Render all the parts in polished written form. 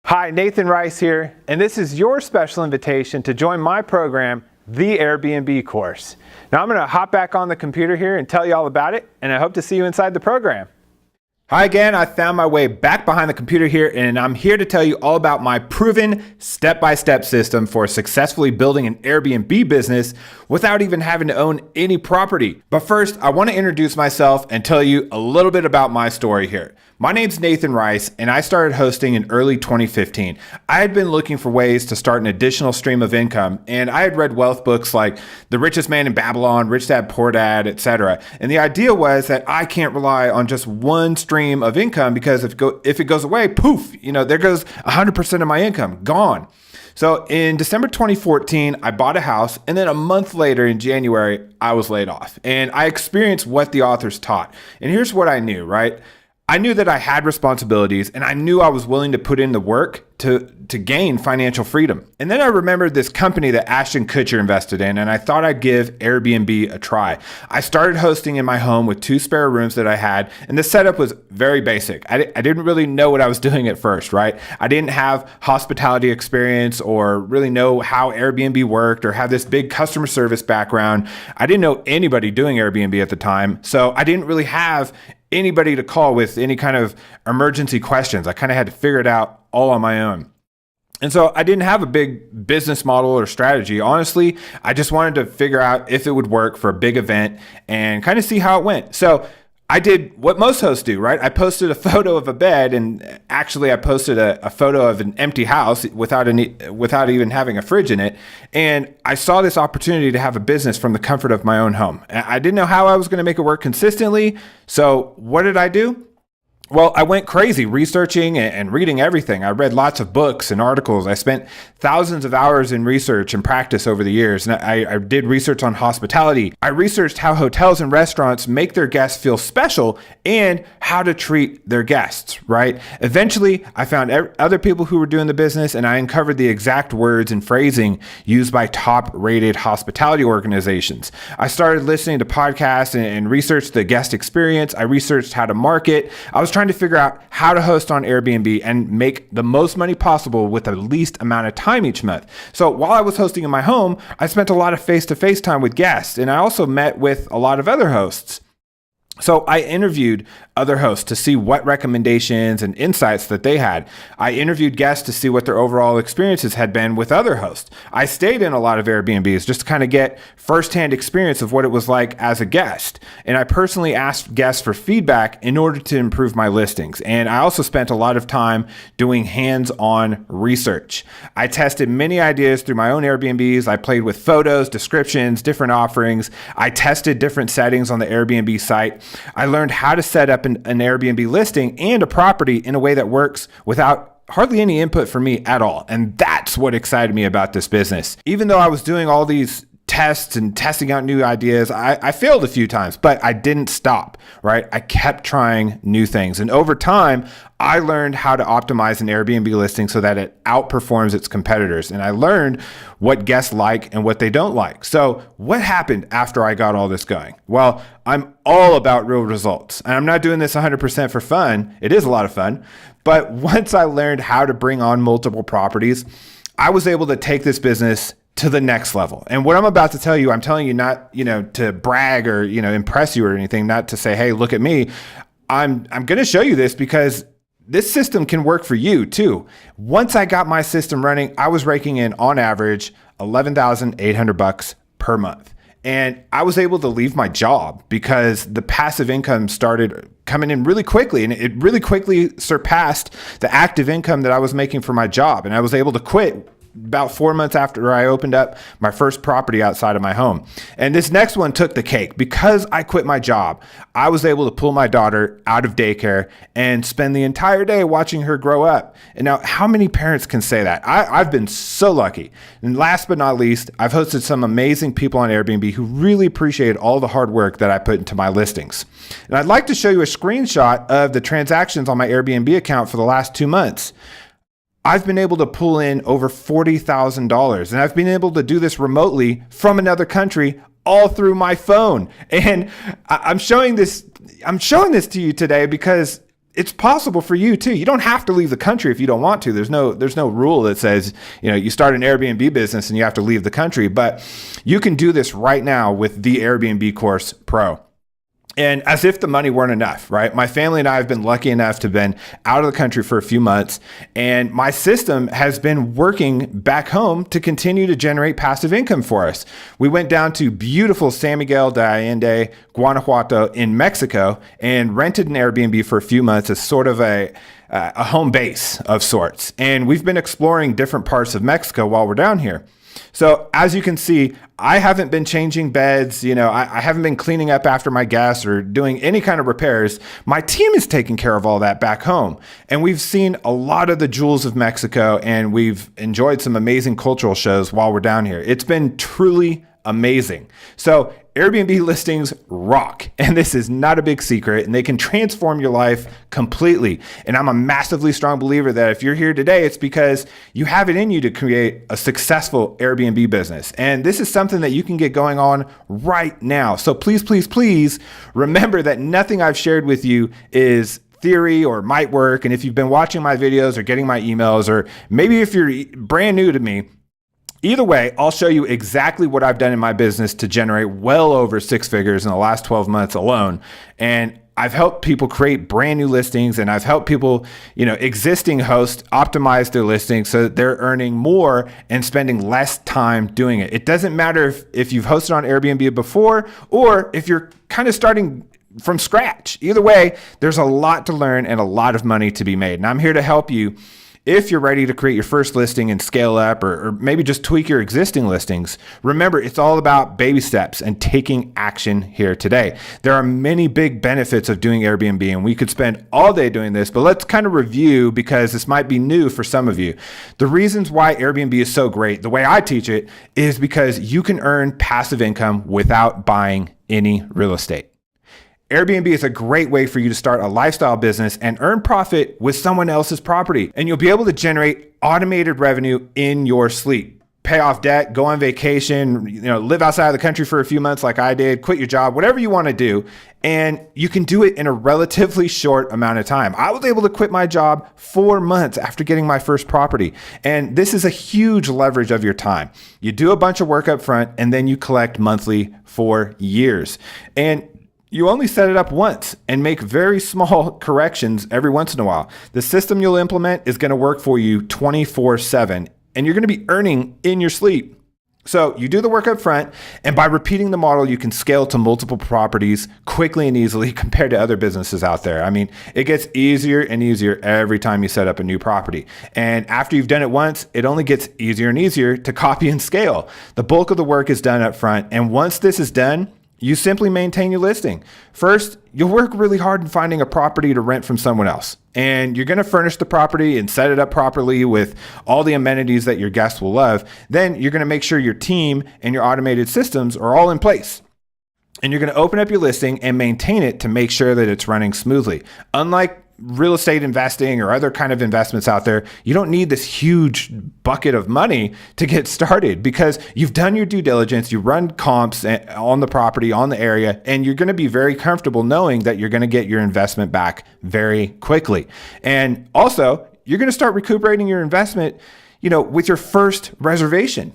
Hi, Nathan Rice here, and this is your special invitation to join my program, the Airbnb Course. Now I'm going to hop back on the computer here and tell you all about it, and I hope to see you inside the program. Hi again, I found my way back behind the computer here, and I'm here to tell you all about my proven step-by-step system for successfully building an Airbnb business without even having to own any property. But first, I want to introduce myself and tell you a little bit about my story here. My name's Nathan Rice, and I started hosting in early 2015. I had been looking for ways to start an additional stream of income, and I had read wealth books like The Richest Man in Babylon, Rich Dad, Poor Dad, etc. And the idea was that I can't rely on just one stream of income because if it goes away, poof, there goes 100% of my income, gone. So in December 2014, I bought a house, and then a month later in January, I was laid off. And I experienced what the authors taught. And here's what I knew, right? I knew that I had responsibilities, and I knew I was willing to put in the work to gain financial freedom. And then I remembered this company that Ashton Kutcher invested in, and I thought I'd give Airbnb a try. I started hosting in my home with 2 spare rooms that I had, and the setup was very basic. I didn't really know what I was doing at first, right? I didn't have hospitality experience or really know how Airbnb worked or have this big customer service background. I didn't know anybody doing Airbnb at the time, so I didn't really have anybody to call with any kind of emergency questions. I kind of had to figure it out all on my own. And so I didn't have a big business model or strategy. Honestly, I just wanted to figure out if it would work for a big event and kind of see how it went. So I did what most hosts do, right? I posted a photo of a bed, and actually I posted a photo of an empty house without even having a fridge in it. And I saw this opportunity to have a business from the comfort of my own home. I didn't know how I was going to make it work consistently. So what did I do? Well, I went crazy researching and reading everything. I read lots of books and articles. I spent thousands of hours in research and practice over the years. And I did research on hospitality. I researched how hotels and restaurants make their guests feel special and how to treat their guests, right? Eventually, I found other people who were doing the business, and I uncovered the exact words and phrasing used by top-rated hospitality organizations. I started listening to podcasts and researched the guest experience. I researched how to market. I was trying to figure out how to host on Airbnb and make the most money possible with the least amount of time each month. So while I was hosting in my home, I spent a lot of face-to-face time with guests, and I also met with a lot of other hosts. So I interviewed other hosts to see what recommendations and insights that they had. I interviewed guests to see what their overall experiences had been with other hosts. I stayed in a lot of Airbnbs just to kind of get firsthand experience of what it was like as a guest. And I personally asked guests for feedback in order to improve my listings. And I also spent a lot of time doing hands-on research. I tested many ideas through my own Airbnbs. I played with photos, descriptions, different offerings. I tested different settings on the Airbnb site. I learned how to set up an Airbnb listing and a property in a way that works without hardly any input from me at all. And that's what excited me about this business. Even though I was doing all these tests and testing out new ideas, I failed a few times, but I didn't stop, right? I kept trying new things. And over time, I learned how to optimize an Airbnb listing so that it outperforms its competitors. And I learned what guests like and what they don't like. So what happened after I got all this going? Well, I'm all about real results. And I'm not doing this 100% for fun. It is a lot of fun. But once I learned how to bring on multiple properties, I was able to take this business to the next level. And what I'm about to tell you, I'm telling you not, to brag or, impress you or anything, not to say, hey, look at me. I'm going to show you this because this system can work for you too. Once I got my system running, I was raking in on average $11,800 per month. And I was able to leave my job because the passive income started coming in really quickly, and it really quickly surpassed the active income that I was making for my job. And I was able to quit about 4 months after I opened up my first property outside of my home. And this next one took the cake. Because I quit my job, I was able to pull my daughter out of daycare and spend the entire day watching her grow up. And now, how many parents can say that? I've been so lucky. And last but not least, I've hosted some amazing people on Airbnb who really appreciated all the hard work that I put into my listings. And I'd like to show you a screenshot of the transactions on my Airbnb account for the last 2 months. I've been able to pull in over $40,000, and I've been able to do this remotely from another country all through my phone. And I'm showing this to you today because it's possible for you too. You don't have to leave the country if you don't want to. There's no rule that says, you start an Airbnb business and you have to leave the country, but you can do this right now with the Airbnb Course Pro. And as if the money weren't enough, right? My family and I have been lucky enough to have been out of the country for a few months, and my system has been working back home to continue to generate passive income for us. We went down to beautiful San Miguel de Allende, Guanajuato in Mexico, and rented an Airbnb for a few months as sort of a home base of sorts. And we've been exploring different parts of Mexico while we're down here. So as you can see, I haven't been changing beds. I haven't been cleaning up after my guests or doing any kind of repairs. My team is taking care of all that back home. And we've seen a lot of the jewels of Mexico, and we've enjoyed some amazing cultural shows while we're down here. It's been truly amazing. So Airbnb listings rock, and this is not a big secret, and they can transform your life completely. And I'm a massively strong believer that if you're here today, it's because you have it in you to create a successful Airbnb business. And this is something that you can get going on right now. So please, please, please remember that nothing I've shared with you is theory or might work. And if you've been watching my videos or getting my emails, or maybe if you're brand new to me, either way, I'll show you exactly what I've done in my business to generate well over 6 figures in the last 12 months alone. And I've helped people create brand new listings, and I've helped people, existing hosts optimize their listings so that they're earning more and spending less time doing it. It doesn't matter if you've hosted on Airbnb before or if you're kind of starting from scratch. Either way, there's a lot to learn and a lot of money to be made. And I'm here to help you if you're ready to create your first listing and scale up, or maybe just tweak your existing listings. Remember, it's all about baby steps and taking action here today. There are many big benefits of doing Airbnb, and we could spend all day doing this, but let's kind of review, because this might be new for some of you. The reasons why Airbnb is so great, the way I teach it, is because you can earn passive income without buying any real estate. Airbnb is a great way for you to start a lifestyle business and earn profit with someone else's property. And you'll be able to generate automated revenue in your sleep. Pay off debt, go on vacation, live outside of the country for a few months like I did, quit your job, whatever you want to do. And you can do it in a relatively short amount of time. I was able to quit my job 4 months after getting my first property. And this is a huge leverage of your time. You do a bunch of work up front, and then you collect monthly for years. And you only set it up once and make very small corrections every once in a while. The system you'll implement is going to work for you 24/7, and you're going to be earning in your sleep. So you do the work up front, and by repeating the model, you can scale to multiple properties quickly and easily compared to other businesses out there. I mean, it gets easier and easier every time you set up a new property. And after you've done it once, it only gets easier and easier to copy and scale. The bulk of the work is done up front, and once this is done, you simply maintain your listing. First, you'll work really hard in finding a property to rent from someone else. And you're going to furnish the property and set it up properly with all the amenities that your guests will love. Then you're going to make sure your team and your automated systems are all in place. And you're going to open up your listing and maintain it to make sure that it's running smoothly. Unlike real estate investing or other kind of investments out there, you don't need this huge bucket of money to get started, because you've done your due diligence, you run comps on the property, on the area, and you're going to be very comfortable knowing that you're going to get your investment back very quickly. And also, you're going to start recuperating your investment, with your first reservation.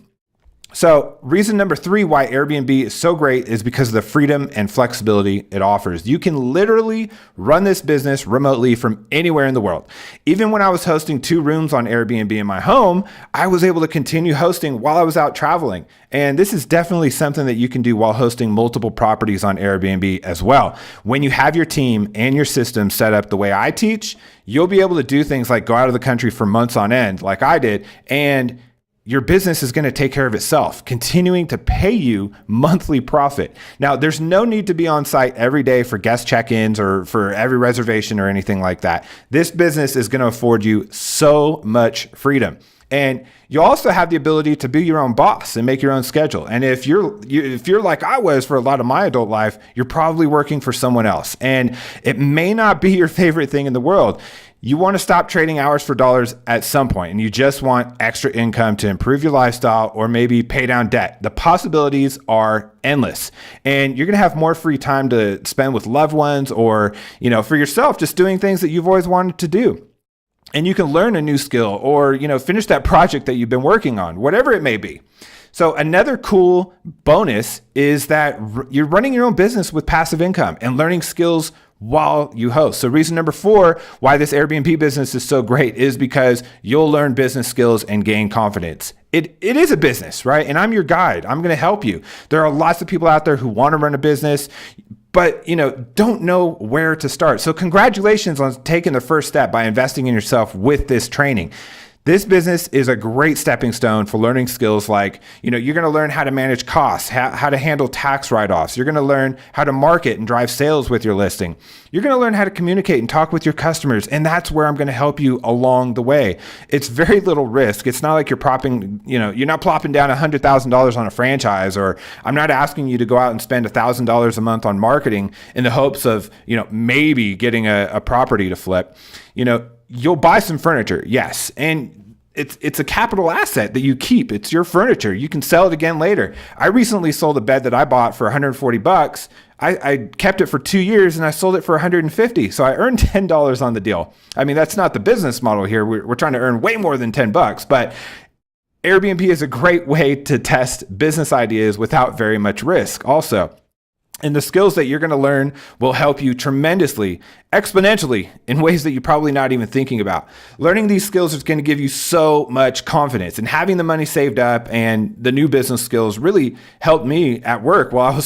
So reason number 3 why Airbnb is so great is because of the freedom and flexibility it offers. You can literally run this business remotely from anywhere in the world. Even when I was hosting 2 rooms on Airbnb in my home, I was able to continue hosting while I was out traveling. And this is definitely something that you can do while hosting multiple properties on Airbnb as well. When you have your team and your system set up the way I teach, you'll be able to do things like go out of the country for months on end, like I did, and your business is going to take care of itself, continuing to pay you monthly profit. Now, there's no need to be on site every day for guest check-ins or for every reservation or anything like that. This business is going to afford you so much freedom. And you also have the ability to be your own boss and make your own schedule. And if you're like I was for a lot of my adult life, you're probably working for someone else. And it may not be your favorite thing in the world. you want to stop trading hours for dollars at some point, and you just want extra income to improve your lifestyle or maybe pay down debt. The possibilities are endless, and you're going to have more free time to spend with loved ones or, for yourself, just doing things that you've always wanted to do. And you can learn a new skill or, finish that project that you've been working on, whatever it may be. So another cool bonus is that you're running your own business with passive income and learning skills while you host. So reason number 4 why this Airbnb business is so great is because you'll learn business skills and gain confidence. It is a business, right? And I'm your guide. I'm going to help you. There are lots of people out there who want to run a business, but don't know where to start. So congratulations on taking the first step by investing in yourself with this training. This business is a great stepping stone for learning skills like, you're going to learn how to manage costs, how to handle tax write-offs. You're going to learn how to market and drive sales with your listing. You're going to learn how to communicate and talk with your customers. And that's where I'm going to help you along the way. It's very little risk. It's not like you're you're not plopping down $100,000 on a franchise, or I'm not asking you to go out and spend $1,000 a month on marketing in the hopes of, maybe getting a property to flip. You'll buy some furniture, yes, and it's a capital asset that you keep. It's your furniture. You can sell it again later. I recently sold a bed that I bought for $140. I kept it for 2 years and I sold it for $150. So I earned $10 on the deal. I mean, that's not the business model here. We're trying to earn way more than $10, but Airbnb is a great way to test business ideas without very much risk also. And the skills that you're going to learn will help you tremendously, exponentially, in ways that you're probably not even thinking about. Learning these skills is going to give you so much confidence, and having the money saved up and the new business skills really helped me at work while I was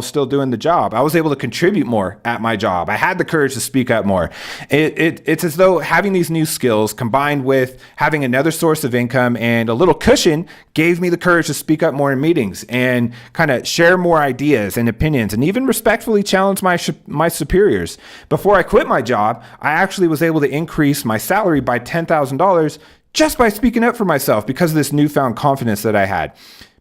still doing the job. I was able to contribute more at my job. I had the courage to speak up more. It's as though having these new skills combined with having another source of income and a little cushion gave me the courage to speak up more in meetings and kind of share more ideas and opinions, and even respectfully challenge my superiors. Before I quit my job, I actually was able to increase my salary by $10,000 just by speaking up for myself because of this newfound confidence that I had.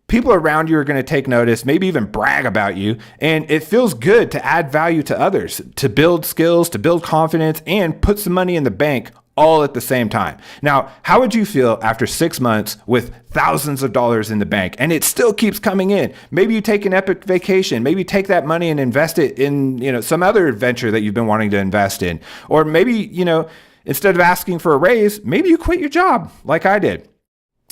People around you are going to take notice, maybe even brag about you, and it feels good to add value to others, to build skills, to build confidence, and put some money in the bank all at the same time. Now, how would you feel after 6 months with thousands of dollars in the bank and it still keeps coming in? Maybe you take an epic vacation, maybe take that money and invest it in, some other venture that you've been wanting to invest in. Or maybe, instead of asking for a raise, maybe you quit your job like I did.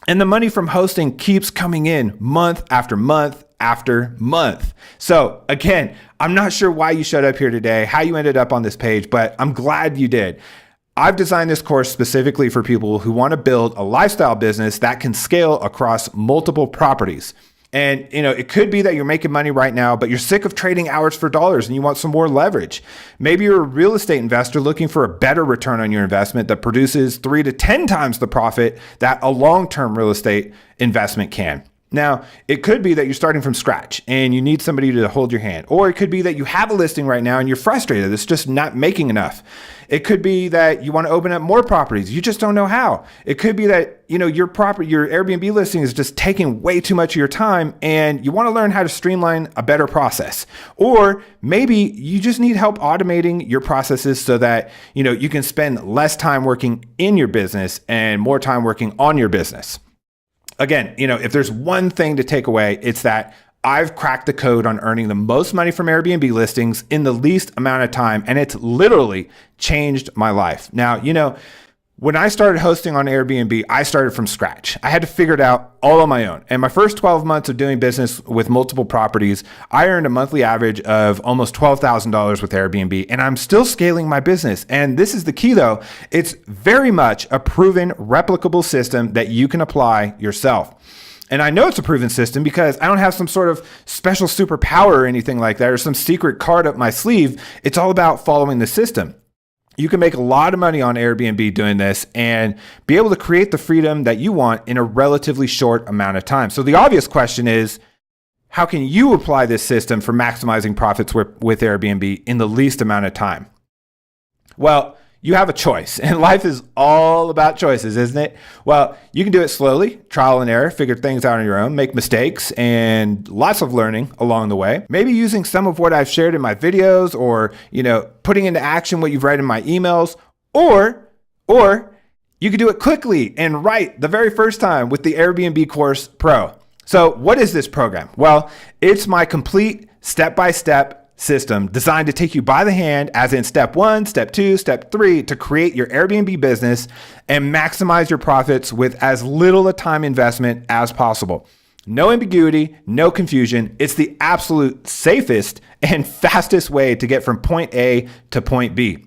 And the money from hosting keeps coming in month after month after month. So again, I'm not sure why you showed up here today, how you ended up on this page, but I'm glad you did. I've designed this course specifically for people who want to build a lifestyle business that can scale across multiple properties. And, it could be that you're making money right now, but you're sick of trading hours for dollars and you want some more leverage. Maybe you're a real estate investor looking for a better return on your investment that produces 3 to 10 times the profit that a long-term real estate investment can. Now, it could be that you're starting from scratch and you need somebody to hold your hand. Or it could be that you have a listing right now and you're frustrated. It's just not making enough. It could be that you want to open up more properties. You just don't know how. It could be that, your Airbnb listing is just taking way too much of your time and you want to learn how to streamline a better process. Or maybe you just need help automating your processes so that, you can spend less time working in your business and more time working on your business. Again, if there's one thing to take away, it's that I've cracked the code on earning the most money from Airbnb listings in the least amount of time, and it's literally changed my life. Now, when I started hosting on Airbnb, I started from scratch. I had to figure it out all on my own. And my first 12 months of doing business with multiple properties, I earned a monthly average of almost $12,000 with Airbnb, and I'm still scaling my business. And this is the key though, it's very much a proven, replicable system that you can apply yourself. And I know it's a proven system because I don't have some sort of special superpower or anything like that, or some secret card up my sleeve. It's all about following the system. You can make a lot of money on Airbnb doing this and be able to create the freedom that you want in a relatively short amount of time. So the obvious question is, how can you apply this system for maximizing profits with Airbnb in the least amount of time? Well, you have a choice, and life is all about choices, isn't it? Well, you can do it slowly, trial and error, figure things out on your own, make mistakes, and lots of learning along the way. Maybe using some of what I've shared in my videos or, putting into action what you've read in my emails. Or you could do it quickly and right the very first time with the Airbnb Course PRO. So what is this program? Well, it's my complete step-by-step system designed to take you by the hand, as in step 1, step 2, step 3, to create your Airbnb business and maximize your profits with as little a time investment as possible. No ambiguity, no confusion. It's the absolute safest and fastest way to get from point A to point B.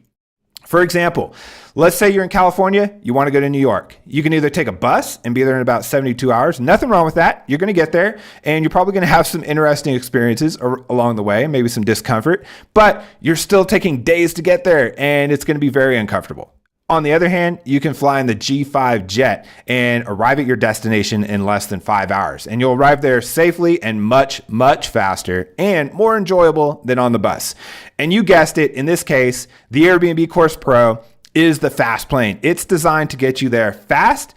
For example, let's say you're in California, you want to go to New York. You can either take a bus and be there in about 72 hours. Nothing wrong with that. You're going to get there and you're probably going to have some interesting experiences along the way, maybe some discomfort, but you're still taking days to get there and it's going to be very uncomfortable. On the other hand, you can fly in the G5 jet and arrive at your destination in less than 5 hours. And you'll arrive there safely and much, much faster and more enjoyable than on the bus. And you guessed it, in this case, the Airbnb Course PRO is the fast plane. It's designed to get you there fast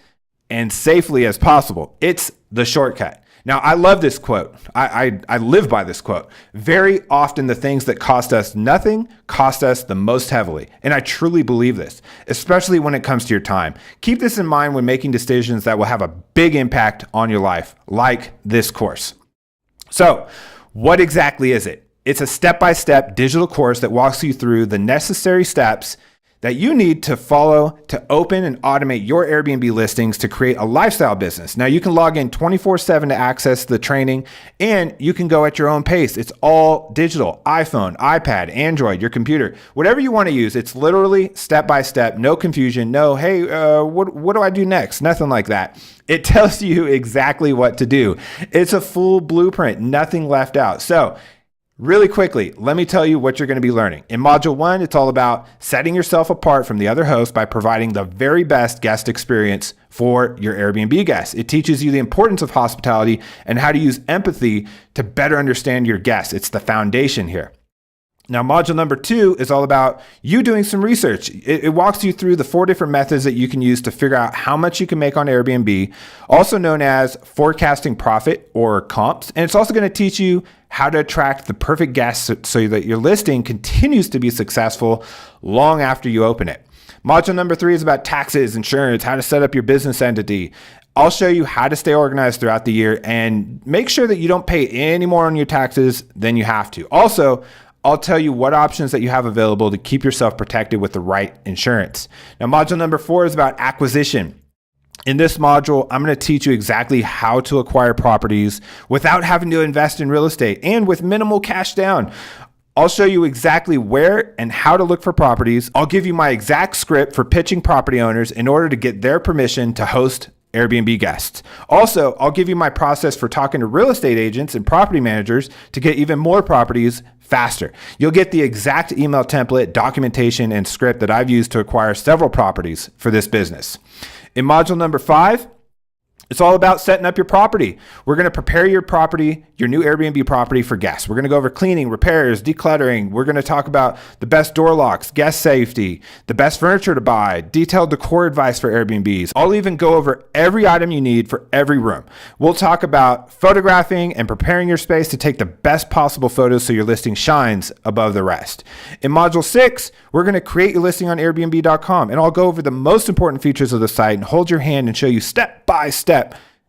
and safely as possible. It's the shortcut. Now, I love this quote. I live by this quote. Very often the things that cost us nothing cost us the most heavily. And I truly believe this, especially when it comes to your time. Keep this in mind when making decisions that will have a big impact on your life, like this course. So, what exactly is it? It's a step-by-step digital course that walks you through the necessary steps that you need to follow to open and automate your Airbnb listings to create a lifestyle business. Now you can log in 24/7 to access the training and you can go at your own pace. It's all digital, iPhone, iPad, Android, your computer, whatever you want to use. It's literally step by step, no confusion, no, hey, what do I do next? Nothing like that. It tells you exactly what to do. It's a full blueprint, nothing left out. So really quickly, let me tell you what you're going to be learning. In Module 1, it's all about setting yourself apart from the other hosts by providing the very best guest experience for your Airbnb guests. It teaches you the importance of hospitality and how to use empathy to better understand your guests. It's the foundation here. Now, module number 2 is all about you doing some research. It walks you through the 4 different methods that you can use to figure out how much you can make on Airbnb, also known as forecasting profit or comps. And it's also going to teach you how to attract the perfect guests so that your listing continues to be successful long after you open it. Module number 3 is about taxes, insurance, how to set up your business entity. I'll show you how to stay organized throughout the year and make sure that you don't pay any more on your taxes than you have to. Also, I'll tell you what options that you have available to keep yourself protected with the right insurance. Now, module number 4 is about acquisition. In this module, I'm going to teach you exactly how to acquire properties without having to invest in real estate and with minimal cash down. I'll show you exactly where and how to look for properties. I'll give you my exact script for pitching property owners in order to get their permission to host Airbnb guests. Also, I'll give you my process for talking to real estate agents and property managers to get even more properties faster. You'll get the exact email template, documentation, and script that I've used to acquire several properties for this business. In module number 5, it's all about setting up your property. We're going to prepare your property, your new Airbnb property for guests. We're going to go over cleaning, repairs, decluttering. We're going to talk about the best door locks, guest safety, the best furniture to buy, detailed decor advice for Airbnbs. I'll even go over every item you need for every room. We'll talk about photographing and preparing your space to take the best possible photos so your listing shines above the rest. In module 6, we're going to create your listing on Airbnb.com, and I'll go over the most important features of the site and hold your hand and show you step by step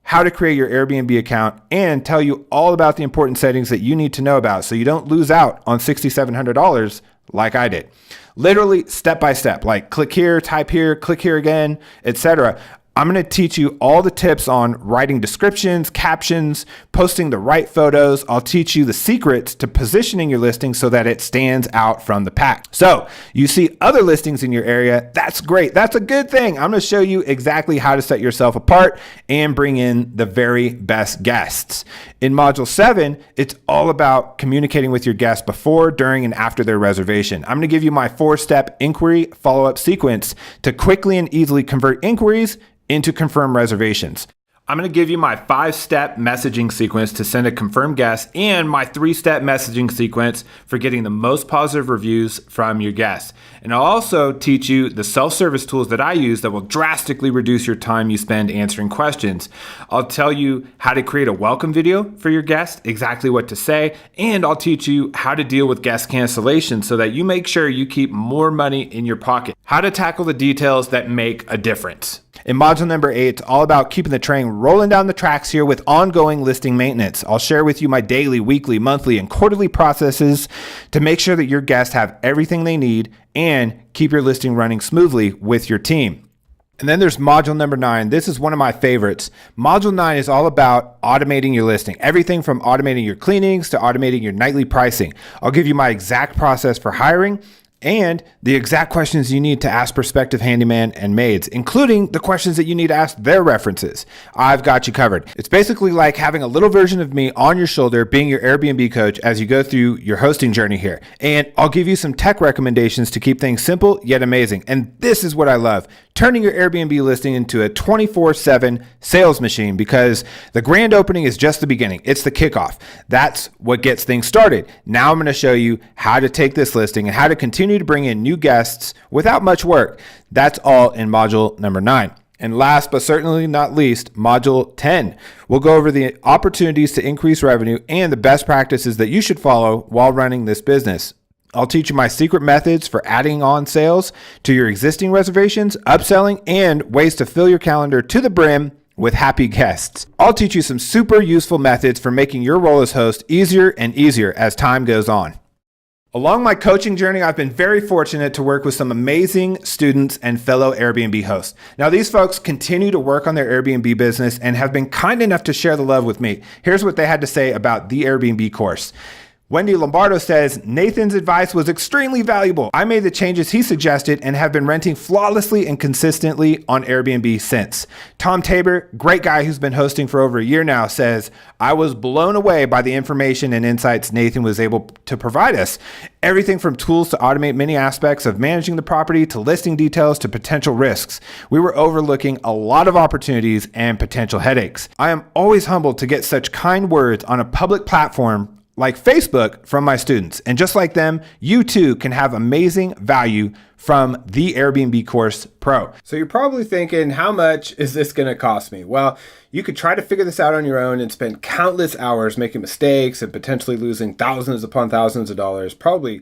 how to create your Airbnb account and tell you all about the important settings that you need to know about so you don't lose out on $6,700 like I did. Literally step by step, like click here, type here, click here again, etc. I'm going to teach you all the tips on writing descriptions, captions, posting the right photos. I'll teach you the secrets to positioning your listing so that it stands out from the pack. So you see other listings in your area. That's great. That's a good thing. I'm going to show you exactly how to set yourself apart and bring in the very best guests. In module 7, it's all about communicating with your guests before, during, and after their reservation. I'm going to give you my 4-step inquiry follow-up sequence to quickly and easily convert inquiries into confirmed reservations. I'm going to give you my 5-step messaging sequence to send a confirmed guest and my 3-step messaging sequence for getting the most positive reviews from your guests. And I'll also teach you the self-service tools that I use that will drastically reduce your time you spend answering questions. I'll tell you how to create a welcome video for your guest, exactly what to say, and I'll teach you how to deal with guest cancellation so that you make sure you keep more money in your pocket. How to tackle the details that make a difference. In module number 8, it's all about keeping the train rolling down the tracks here with ongoing listing maintenance. I'll share with you my daily, weekly, monthly, and quarterly processes to make sure that your guests have everything they need and keep your listing running smoothly with your team. And then there's module number 9. This is one of my favorites. Module 9 is all about automating your listing. Everything from automating your cleanings to automating your nightly pricing. I'll give you my exact process for hiring and the exact questions you need to ask prospective handyman and maids, including the questions that you need to ask their references. I've got you covered. It's basically like having a little version of me on your shoulder, being your Airbnb coach as you go through your hosting journey here. And I'll give you some tech recommendations to keep things simple yet amazing. And this is what I love, turning your Airbnb listing into a 24/7 sales machine, because the grand opening is just the beginning. It's the kickoff. That's what gets things started. Now I'm going to show you how to take this listing and how to continue to bring in new guests without much work. That's all in module number 9. And last but certainly not least, module 10. We'll go over the opportunities to increase revenue and the best practices that you should follow while running this business. I'll teach you my secret methods for adding on sales to your existing reservations, upselling, and ways to fill your calendar to the brim with happy guests. I'll teach you some super useful methods for making your role as host easier and easier as time goes on. Along my coaching journey, I've been very fortunate to work with some amazing students and fellow Airbnb hosts. Now, these folks continue to work on their Airbnb business and have been kind enough to share the love with me. Here's what they had to say about the Airbnb course. Wendy Lombardo says, Nathan's advice was extremely valuable. I made the changes he suggested and have been renting flawlessly and consistently on Airbnb since. Tom Tabor, great guy who's been hosting for over a year now, says, I was blown away by the information and insights Nathan was able to provide us. Everything from tools to automate many aspects of managing the property to listing details to potential risks. We were overlooking a lot of opportunities and potential headaches. I am always humbled to get such kind words on a public platform like Facebook from my students. And just like them, you too can have amazing value from the Airbnb Course Pro. So you're probably thinking, how much is this going to cost me? Well, you could try to figure this out on your own and spend countless hours making mistakes and potentially losing thousands upon thousands of dollars, probably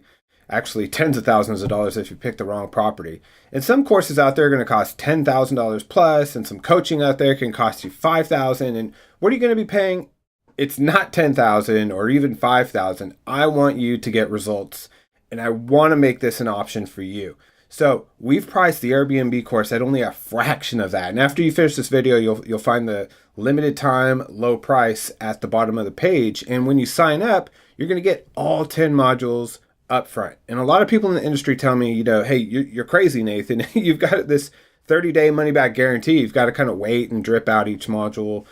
actually tens of thousands of dollars if you pick the wrong property. And some courses out there are going to cost $10,000 plus, and some coaching out there can cost you $5,000. And what are you going to be paying? It's not $10,000 or even $5,000. I want you to get results, and I want to make this an option for you. So we've priced the Airbnb course at only a fraction of that. And after you finish this video, you'll find the limited time low price at the bottom of the page. And when you sign up, you're going to get all 10 modules up front. And a lot of people in the industry tell me, hey, you're crazy, Nathan. You've got this 30-day money-back guarantee. You've got to kind of wait and drip out each module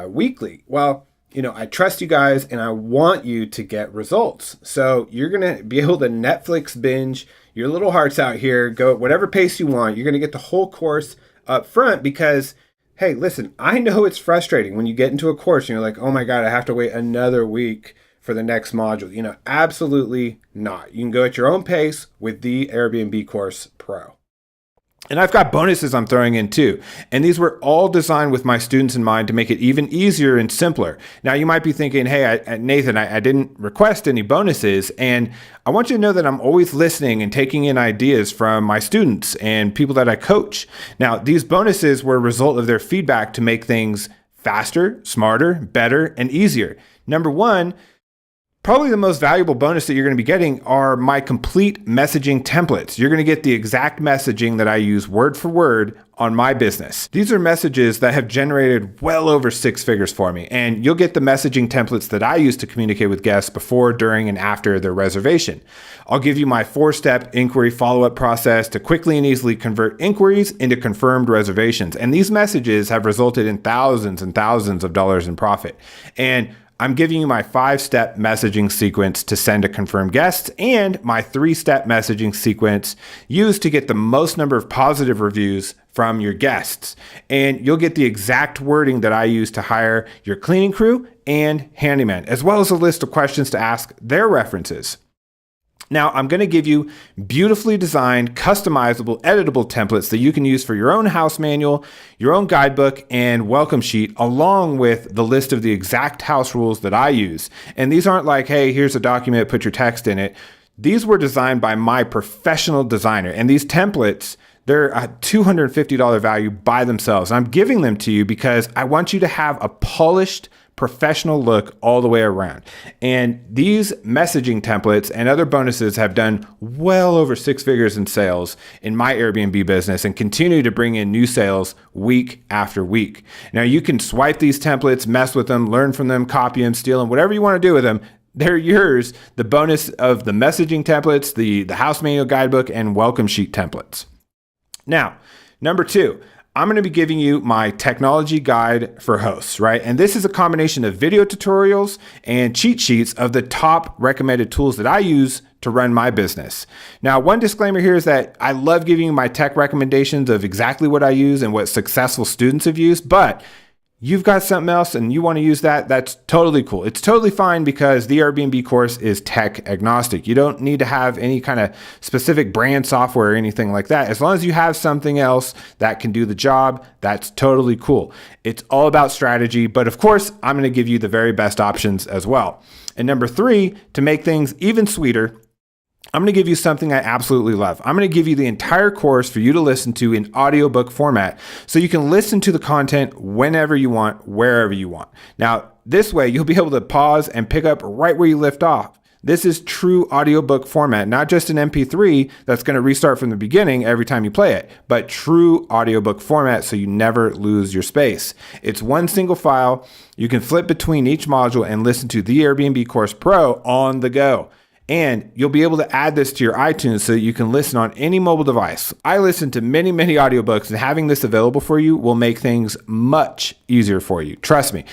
weekly. Well, I trust you guys and I want you to get results. So you're going to be able to Netflix binge your little hearts out here, go at whatever pace you want. You're going to get the whole course up front because, hey, listen, I know it's frustrating when you get into a course and you're like, oh my God, I have to wait another week for the next module. Absolutely not. You can go at your own pace with the Airbnb Course Pro. And I've got bonuses I'm throwing in too. And these were all designed with my students in mind to make it even easier and simpler. Now you might be thinking, hey, Nathan, I didn't request any bonuses. And I want you to know that I'm always listening and taking in ideas from my students and people that I coach. Now, these bonuses were a result of their feedback to make things faster, smarter, better, and easier. Number one, probably the most valuable bonus that you're going to be getting are my complete messaging templates. You're going to get the exact messaging that I use word for word on my business. These are messages that have generated well over 6 figures for me. And you'll get the messaging templates that I use to communicate with guests before, during, and after their reservation. I'll give you my 4-step inquiry follow-up process to quickly and easily convert inquiries into confirmed reservations. And these messages have resulted in thousands and thousands of dollars in profit. And I'm giving you my 5-step messaging sequence to send to confirmed guests and my 3-step messaging sequence used to get the most number of positive reviews from your guests. And you'll get the exact wording that I use to hire your cleaning crew and handyman, as well as a list of questions to ask their references. Now, I'm going to give you beautifully designed, customizable, editable templates that you can use for your own house manual, your own guidebook, and welcome sheet, along with the list of the exact house rules that I use. And these aren't like, hey, here's a document, put your text in it. These were designed by my professional designer. And these templates, they're a $250 value by themselves. I'm giving them to you because I want you to have a polished, professional look all the way around. And these messaging templates and other bonuses have done well over 6 figures in sales in my Airbnb business and continue to bring in new sales week after week. Now you can swipe these templates, mess with them, learn from them, copy them, steal them, whatever you want to do with them. They're yours. The bonus of the messaging templates, the house manual guidebook, and welcome sheet templates. Now, number 2, I'm going to be giving you my technology guide for hosts, right? And this is a combination of video tutorials and cheat sheets of the top recommended tools that I use to run my business. Now, one disclaimer here is that I love giving you my tech recommendations of exactly what I use and what successful students have used, but you've got something else and you want to use that, that's totally cool. It's totally fine because the Airbnb course is tech agnostic. You don't need to have any kind of specific brand software or anything like that. As long as you have something else that can do the job, that's totally cool. It's all about strategy, but of course, I'm going to give you the very best options as well. And number 3, to make things even sweeter, I'm going to give you something I absolutely love. I'm going to give you the entire course for you to listen to in audiobook format so you can listen to the content whenever you want, wherever you want. Now, this way you'll be able to pause and pick up right where you left off. This is true audiobook format, not just an MP3 that's going to restart from the beginning every time you play it, but true audiobook format so you never lose your space. It's one single file. You can flip between each module and listen to the Airbnb Course Pro on the go. And you'll be able to add this to your iTunes so that you can listen on any mobile device. I listen to many, many audiobooks, and having this available for you will make things much easier for you. Trust me.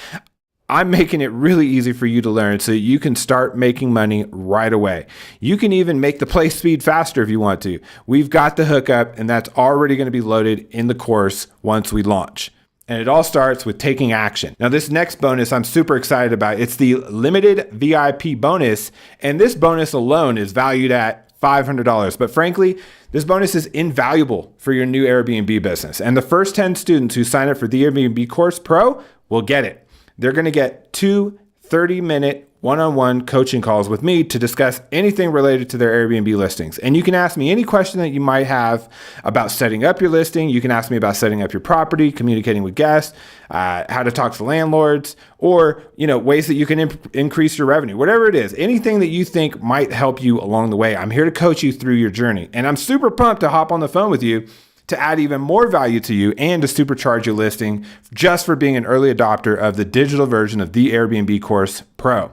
I'm making it really easy for you to learn so you can start making money right away. You can even make the play speed faster if you want to. We've got the hookup, and that's already going to be loaded in the course once we launch. And it all starts with taking action. Now, this next bonus I'm super excited about. It's the limited VIP bonus. And this bonus alone is valued at $500. But frankly, this bonus is invaluable for your new Airbnb business. And the first 10 students who sign up for the Airbnb Course Pro will get it. They're going to get 2 30-minute one-on-one coaching calls with me to discuss anything related to their Airbnb listings. And you can ask me any question that you might have about setting up your listing. You can ask me about setting up your property, communicating with guests, how to talk to landlords, or ways that you can increase your revenue, whatever it is, anything that you think might help you along the way. I'm here to coach you through your journey. And I'm super pumped to hop on the phone with you to add even more value to you and to supercharge your listing just for being an early adopter of the digital version of the Airbnb Course Pro.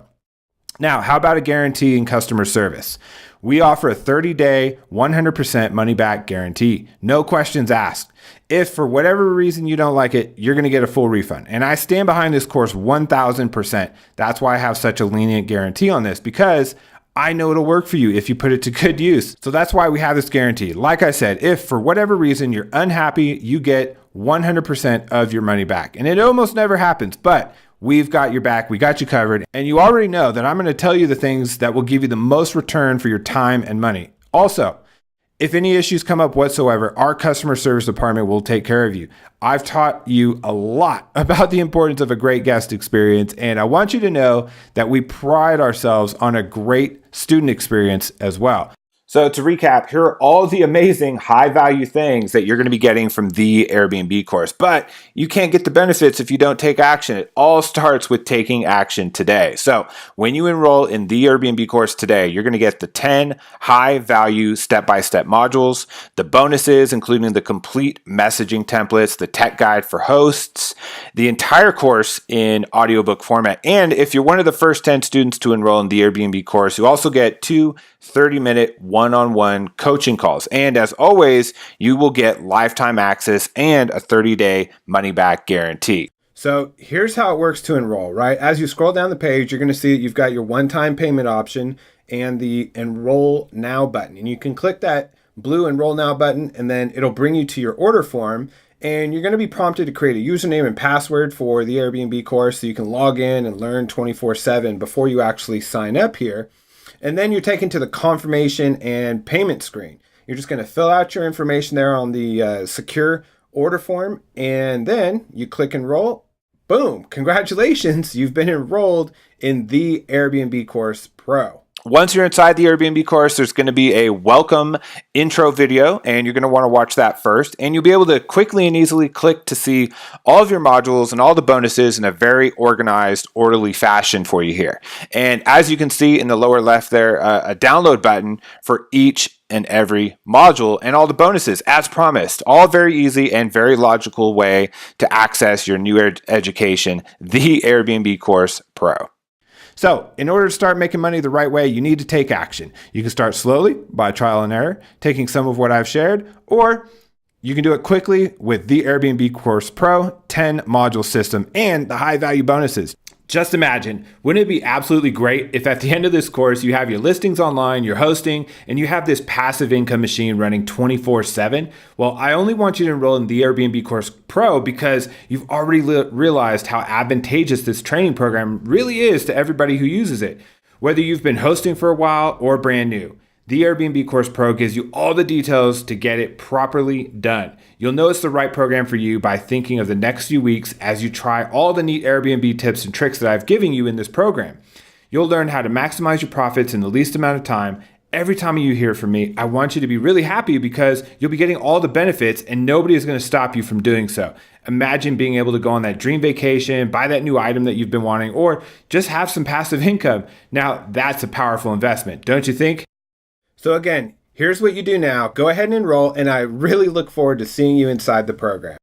Now, how about a guarantee in customer service? We offer a 30-day, 100% money-back guarantee. No questions asked. If for whatever reason you don't like it, you're going to get a full refund. And I stand behind this course 1,000%. That's why I have such a lenient guarantee on this, because I know it'll work for you if you put it to good use. So that's why we have this guarantee. Like I said, if for whatever reason you're unhappy, you get 100% of your money back. And it almost never happens, but we've got your back. We got you covered. And you already know that I'm going to tell you the things that will give you the most return for your time and money. Also, if any issues come up whatsoever, our customer service department will take care of you. I've taught you a lot about the importance of a great guest experience, and I want you to know that we pride ourselves on a great student experience as well. So to recap, here are all the amazing high value things that you're going to be getting from the Airbnb course, but you can't get the benefits if you don't take action. It all starts with taking action today. So when you enroll in the Airbnb course today, you're going to get the 10 high value step-by-step modules, the bonuses, including the complete messaging templates, the tech guide for hosts, the entire course in audiobook format. And if you're one of the first 10 students to enroll in the Airbnb course, you also get 2 30-minute one-on-one coaching calls. And as always, you will get lifetime access and a 30-day money-back guarantee. So here's how it works to enroll, right? As you scroll down the page, you're going to see that you've got your one-time payment option and the Enroll Now button. And you can click that blue Enroll Now button, and then it'll bring you to your order form. And you're going to be prompted to create a username and password for the Airbnb course so you can log in and learn 24/7 before you actually sign up here. And then you're taken to the confirmation and payment screen. You're just going to fill out your information there on the secure order form, and then you click enroll. Boom, congratulations, you've been enrolled in the Airbnb Course Pro. Once you're inside the Airbnb course, there's going to be a welcome intro video, and you're going to want to watch that first. And you'll be able to quickly and easily click to see all of your modules and all the bonuses in a very organized, orderly fashion for you here. And as you can see in the lower left there, a download button for each and every module and all the bonuses as promised. All very easy and very logical way to access your new education, the Airbnb Course Pro. So in order to start making money the right way, you need to take action. You can start slowly by trial and error, taking some of what I've shared, or you can do it quickly with the Airbnb Course Pro 10 module system and the high value bonuses. Just imagine, wouldn't it be absolutely great if at the end of this course you have your listings online, your hosting, and you have this passive income machine running 24/7? Well, I only want you to enroll in the Airbnb Course Pro because you've already realized how advantageous this training program really is to everybody who uses it, whether you've been hosting for a while or brand new. The Airbnb Course Pro gives you all the details to get it properly done. You'll know it's the right program for you by thinking of the next few weeks as you try all the neat Airbnb tips and tricks that I've given you in this program. You'll learn how to maximize your profits in the least amount of time. Every time you hear from me, I want you to be really happy because you'll be getting all the benefits and nobody is going to stop you from doing so. Imagine being able to go on that dream vacation, buy that new item that you've been wanting, or just have some passive income. Now, that's a powerful investment, don't you think? So again, here's what you do now. Go ahead and enroll, and I really look forward to seeing you inside the program.